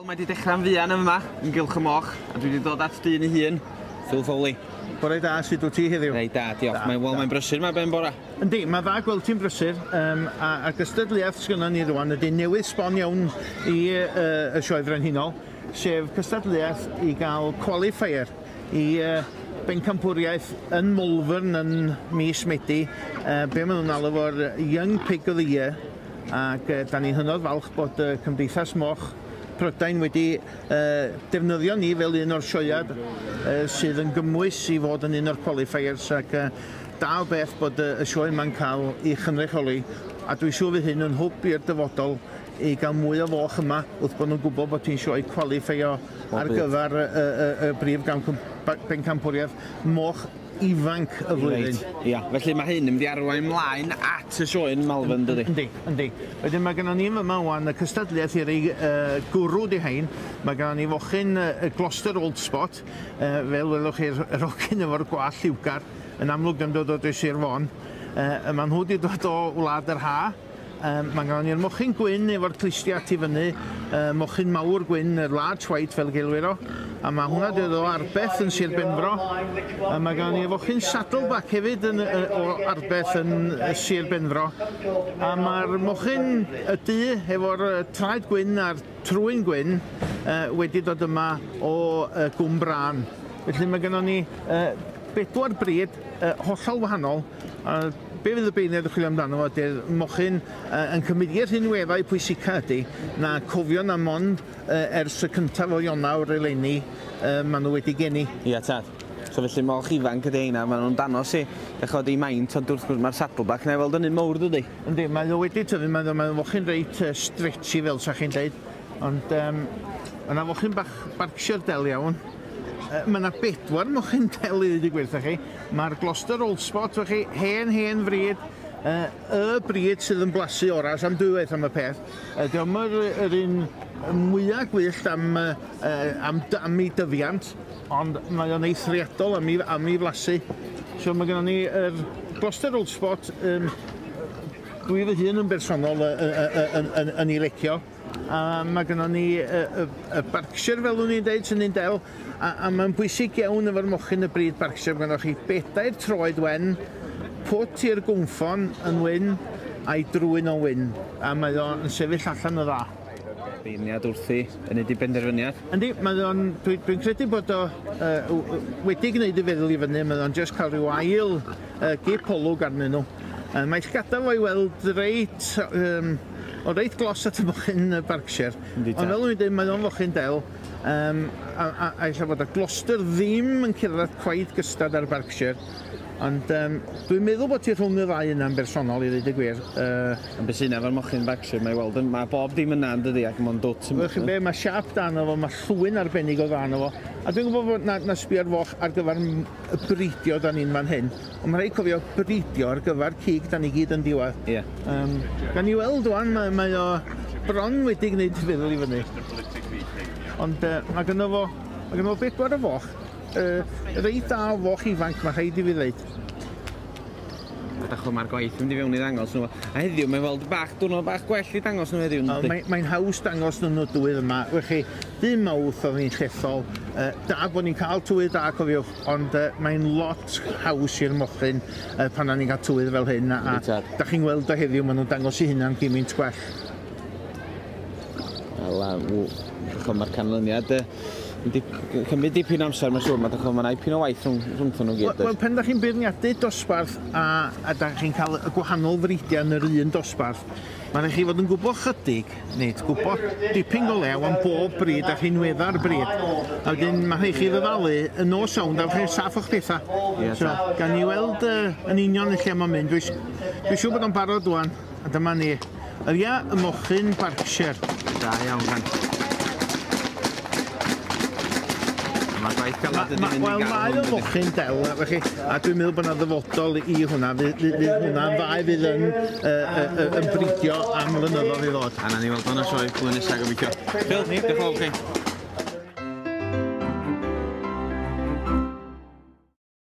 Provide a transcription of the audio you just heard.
Wel, mae wedi dechrau'n fuan yma, yn Gylch y Moch, a dwi wedi dod at dyn ei hun, Phil Foley. Bore da, sut wyt ti heddiw? Reit da, diolch. Mae'n brysur yma ben bora. Yndi, mae dda gweld ti'n brysur, a gystadleuaeth sgynnon ni rwan ydy newydd sbon iawn i y sioe frenhinol, sef gystadleuaeth i gael qualifier i bencampwriaeth yn Mulfern yn mis Medi, be maen nhw'n alw fo'r Young Pig of the Year, ac da ni'n hynod falch bod Cymdeithas Moch Prydain wedi defnyddio ni fel un o'r sioiad sydd yn gymwys i fod yn un o'r qualifiers, ac da o beth bod y sioe yma'n cael ei chynrychioli, a dwi'n siŵr fydd hyn yn hwb i'r dyfodol i gael mwy o foch yma wrth bod nhw'n gwybod bod ti'n sioe qualifio ar gyfer y brif bencampwriaeth Moch ifanc y flwyddyn. Ia, felly mae hyn yn mynd i arwain ymlaen at y sioe yn Malvern, dydy? Yndi. Wedyn mae gennym ni yma wan y cystadleuaeth i'r ei gwrw di hein. Mae gennym ni fochyn y Gloucester Old Spot, fel welwch chi'r rocyn efo'r gwall lliwgar, yn amlwg yn dod o Sir Fôn. Mae nhw wedi dod o Wlad yr Ha. Mae gennym ni'r mochyn gwyn efo'r clistiau tu fyny, mochyn mawr gwyn, yr large white fel gelwyr o, a mae hwnna wedi dod o Arbeth yn Sir Benfro. Mae gennym ni fochyn saddleback hefyd o Arbeth yn Sir Benfro. A mae'r mochyn y du efo'r traed gwyn a'r trwyn gwyn wedi dod yma o Gwm Bran. Felly mae gennym ni 4 bryd hollol wahanol. Be fydd y beirniad yn chwilio amdano fo ydy'r mochyn yn cymryd i'r rhinweddau pwysica ydy na cofio na mond ers y cyntaf o Ionawr eleni maen nhw wedi geni. Ia, tad. So felly moch ifanc ydy heina, maen nhw'n danos i ddechrau i maint, ond wrth gwrs mae'r saddleback neu weld yn un mawr, dydy? Yndi, mae nhw wedi tyfu, mae'n fochyn reit stretchy fel sa chi'n deud, ond yna fochyn bach Berkshire del iawn. Mae yna 4 mochyn del i ddweud gwertha chi. Mae'r Gloucester Old Spot, chi, hen fryd, y bryd sydd yn blasu oras am dwywaith am y peth. Diolch yr un mwyaf gwyllt am ei dyfiant, ond mae o'n eithriadol am ei flasu. So mae gennym ni yr Gloucester Old Spot, dwi fy hun yn bersonol yn ei licio. Mae gennym ni y Berkshire fel o'n i'n dweud sy'n un del, a mae'n bwysig iawn efo'r mochyn y bryd Berkshire. Mae gennych chi 4 troed wen, pwt i'r gwmffon yn wyn a'i drwyn o wyn, a mae o'n sefyll allan y dda. Beirniad wrthi yn ei benderfyniad. Yndi, dwi'n credu bod o wedi gwneud i feddwl i fyny, mae o'n just cael rhyw ail gip olwg arnyn nhw. Mae'n gadael fo i weld reit glos at y mochyn Berkshire, ond fel o'n i'n dweud, mae o'n fochyn del, a eisiau bod y Gloucester ddim yn cyrraedd cwaith gystad ar Berkshire, ond dwi'n meddwl bod ti rhwng y ddau yna'n bersonol i ddweud y gwir. Yn beth sy'n efo'r mochyn Berkshire, mae bob dim yna yn dydi ac mae'n dwt. Mae siap dan o fo, mae llwyn arbennig o dan o fo, a dwi'n gwybod bod na sbio'r foch ar gyfer y bridio da ni'n fan hyn, ond mae rhaid cofio bridio ar gyfer cig da ni gyd yn diwedd. Gan i weld wan, mae o bron wedi gwneud i feddwl i fyny. Ond mae gynno fo 4 o foch. Reit da o foch ifanc, mae rhaid i fi ddweud. Mae'r gwaith yn mynd i fewn i ddangos nhw. A heddiw, mae'n weld diwrnod bach gwell i dangos nhw heddiw. Mae'n haws dangos nhw dwydd yma. Welchi, dim mawrth oedd ni'n llethol. Da bod ni'n cael tywydd da, cofiwch, ond mae'n lot haws i'r mochyn pan ni'n cael tywydd fel hyn. A da chi'n gweld o heddiw, maen nhw'n dangos i hynna'n gymint gwell. Mae'r canlyniad cymryd dipyn amser, mae'n siŵr, mae'n aipyn o waith rhwngthyn nhw gyd. Wel, pen da chi'n beirniadu dosbarth a da chi'n cael y gwahanol fridiau yn yr un dosbarth, mae'n rhaid chi fod yn gwybod chydig, nid gwybod dipyn go lew am bob bryd a chi'n wedda'r bryd. A wedyn mae rhaid chi ddyfalu yn o sawnd a chi'n saff o'ch pethau. So, gan i weld yn union y lle mae'n mynd. Dwi'n siŵr bod o'n barod dwan, a dyma ni. Y mochyn Berkshire. Da iawn, gan. Wel, mae o mochyn del, a dwi'n meddwl bod yna ddyfodol i hwnna. Fydd hwnna'n ddau fydd yn bridio am flynyddoedd i ddod. A na ni weld hwnna sioe blwyddyn nesaf gobeithio. Phil, diolch yn fawr chi.